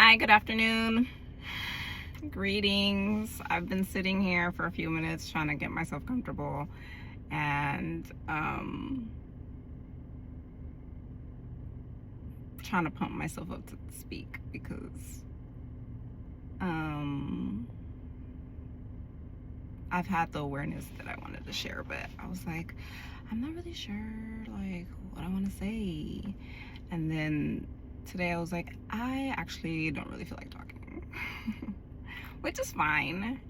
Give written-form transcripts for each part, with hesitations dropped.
Hi, good afternoon. Greetings. I've been sitting here for a few minutes trying to get myself comfortable and trying to pump myself up to speak because I've had the awareness that I wanted to share, but I was like, I'm not really sure like what I want to say. And then today I was like, I actually don't really feel like talking. Which is fine,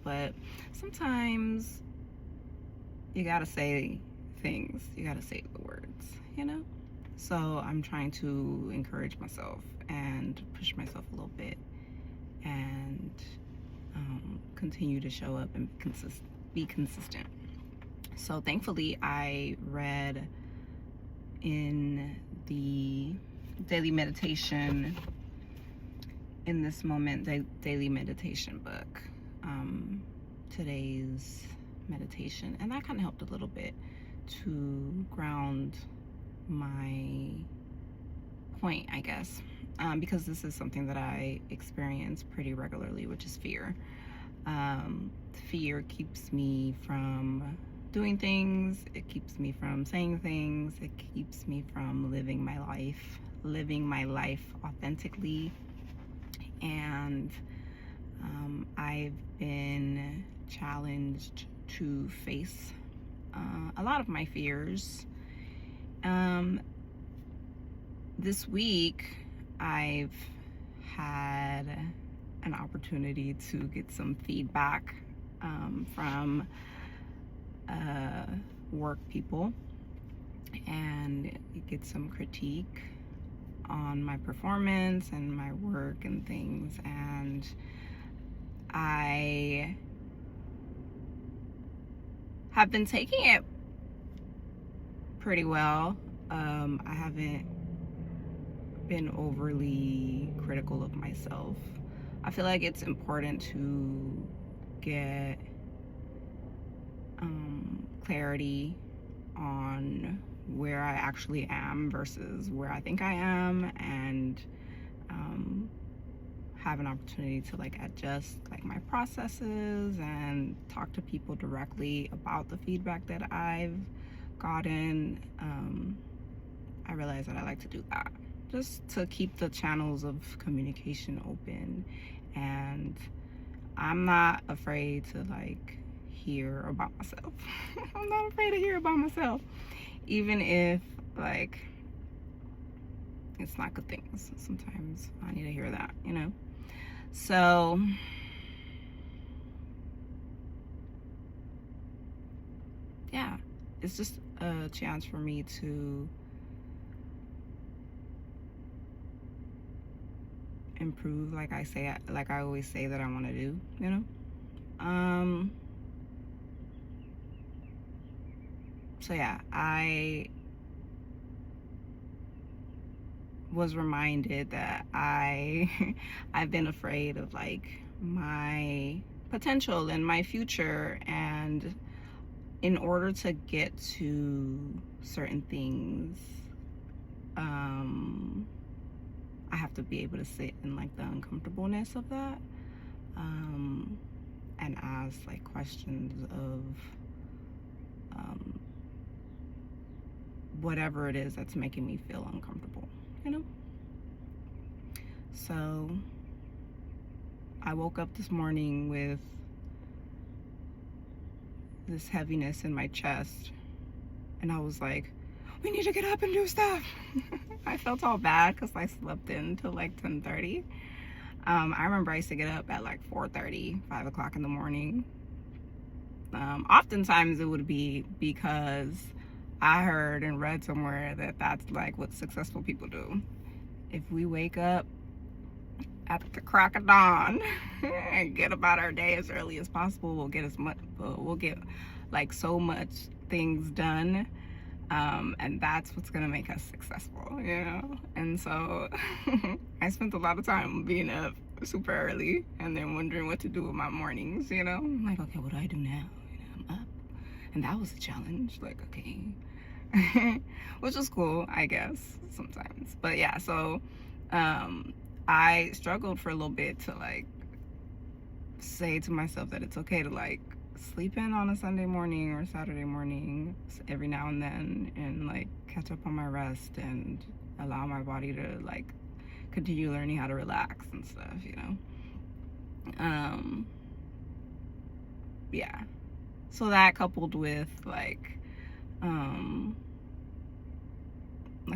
but sometimes you gotta say things, you gotta say the words. So I'm trying to encourage myself and push myself a little bit and continue to show up and be consistent. So thankfully I read in the daily meditation in this moment daily meditation book, today's meditation, and that kind of helped a little bit to ground my point, I guess, because this is something that I experience pretty regularly, which is fear. Fear keeps me from doing things, it keeps me from saying things, it keeps me from living my life authentically. And I've been challenged to face a lot of my fears. This week I've had an opportunity to get some feedback from work people and get some critique on my performance and my work and things, and I have been taking it pretty well. I haven't been overly critical of myself. I feel like it's important to get clarity on where I actually am versus where I think I am, and have an opportunity to like adjust like my processes and talk to people directly about the feedback that I've gotten. I realize that I like to do that just to keep the channels of communication open, and I'm not afraid to like hear about myself. I'm not afraid to hear about myself, even if like it's not good things. Sometimes I need to hear that, So yeah, it's just a chance for me to improve, like I always say that I want to do, so yeah, I was reminded that I've been afraid of like my potential and my future, and in order to get to certain things, I have to be able to sit in like the uncomfortableness of that, and ask like questions of whatever it is that's making me feel uncomfortable, So I woke up this morning with this heaviness in my chest, and I was like, we need to get up and do stuff. I felt all bad because I slept in till like 10:30. I remember I used to get up at like 4:30, 5 o'clock in the morning. Oftentimes it would be because I heard and read somewhere that that's like what successful people do. If we wake up at the crack of dawn and get about our day as early as possible, we'll get like so much things done, and that's what's gonna make us successful, And so I spent a lot of time being up super early and then wondering what to do with my mornings, I'm like, okay, what do I do now? I'm up, and that was a challenge. Like, okay, which was cool, I guess, sometimes. But yeah, so I struggled for a little bit to like say to myself that it's okay to like sleep in on a Sunday morning or Saturday morning every now and then, and like catch up on my rest and allow my body to like continue learning how to relax and stuff, you know. Yeah, so that coupled with like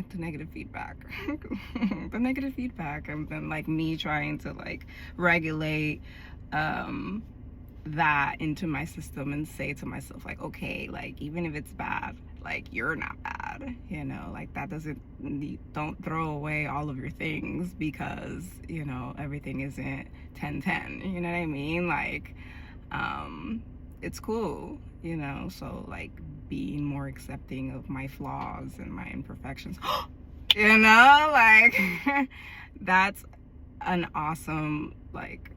the negative feedback the negative feedback, and then like me trying to like regulate that into my system and say to myself like, okay, like even if it's bad, like you're not bad, you know, like that doesn't don't throw away all of your things because, you know, everything isn't 10/10, you know what I mean? Like it's cool, you know. So like being more accepting of my flaws and my imperfections you know, like that's an awesome like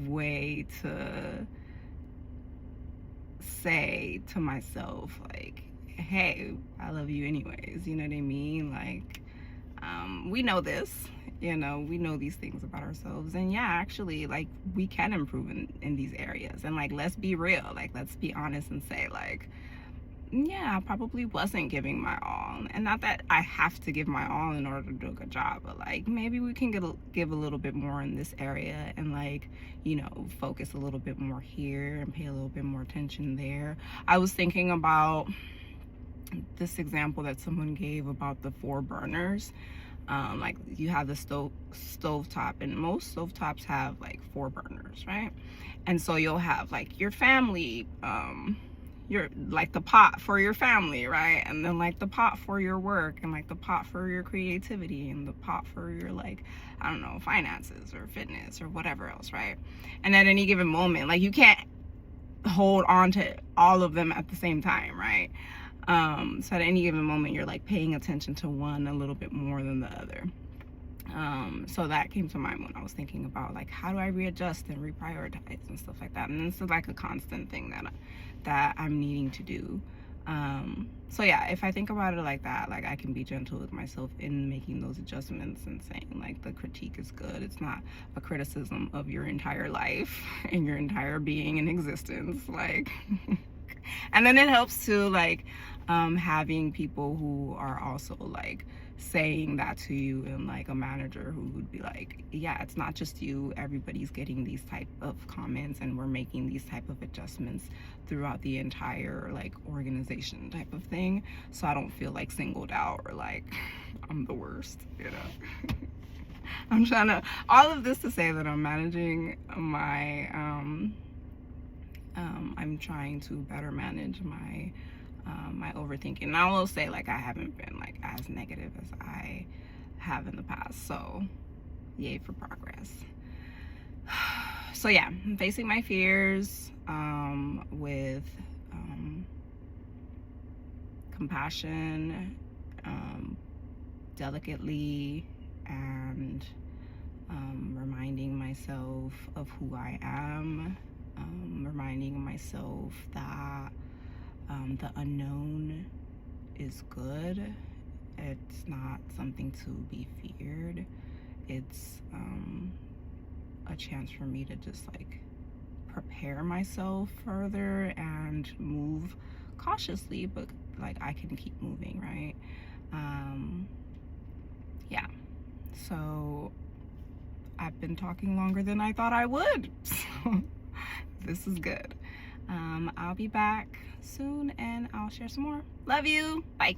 way to say to myself like, hey, I love you anyways, you know what I mean? Like we know this, you know, we know these things about ourselves, and yeah, actually like we can improve in these areas, and like let's be real, like let's be honest and say like, yeah, I probably wasn't giving my all, and not that I have to give my all in order to do a good job, but like maybe we can give a little bit more in this area, and like, you know, focus a little bit more here and pay a little bit more attention there. I was thinking about this example that someone gave about the 4 burners. Like you have the stove top, and most stovetops have like 4 burners, right? And so you'll have like your family, your like the pot for your family, right? And then like the pot for your work, and like the pot for your creativity, and the pot for your like, I don't know, finances or fitness or whatever else, right? And at any given moment, like you can't hold on to all of them at the same time, right? So at any given moment you're like paying attention to one a little bit more than the other. So that came to mind when I was thinking about like, how do I readjust and reprioritize and stuff like that. And this is like a constant thing that I'm needing to do. So yeah, if I think about it like that, like I can be gentle with myself in making those adjustments and saying like the critique is good. It's not a criticism of your entire life and your entire being and existence. Like, and then it helps to like having people who are also like saying that to you, and like a manager who would be like, yeah, it's not just you, everybody's getting these type of comments, and we're making these type of adjustments throughout the entire like organization type of thing, so I don't feel like singled out or like I'm the worst, you know. I'm trying to, all of this to say that I'm managing my I'm trying to better manage my my overthinking. And I will say like I haven't been like as negative as I have in the past, so yay for progress. So yeah, I'm facing my fears with compassion, delicately, and reminding myself of who I am, reminding myself that the unknown is good. It's not something to be feared. It's a chance for me to just like prepare myself further and move cautiously, but like I can keep moving, right? Yeah, so I've been talking longer than I thought I would, so this is good. I'll be back soon and I'll share some more. Love you. Bye.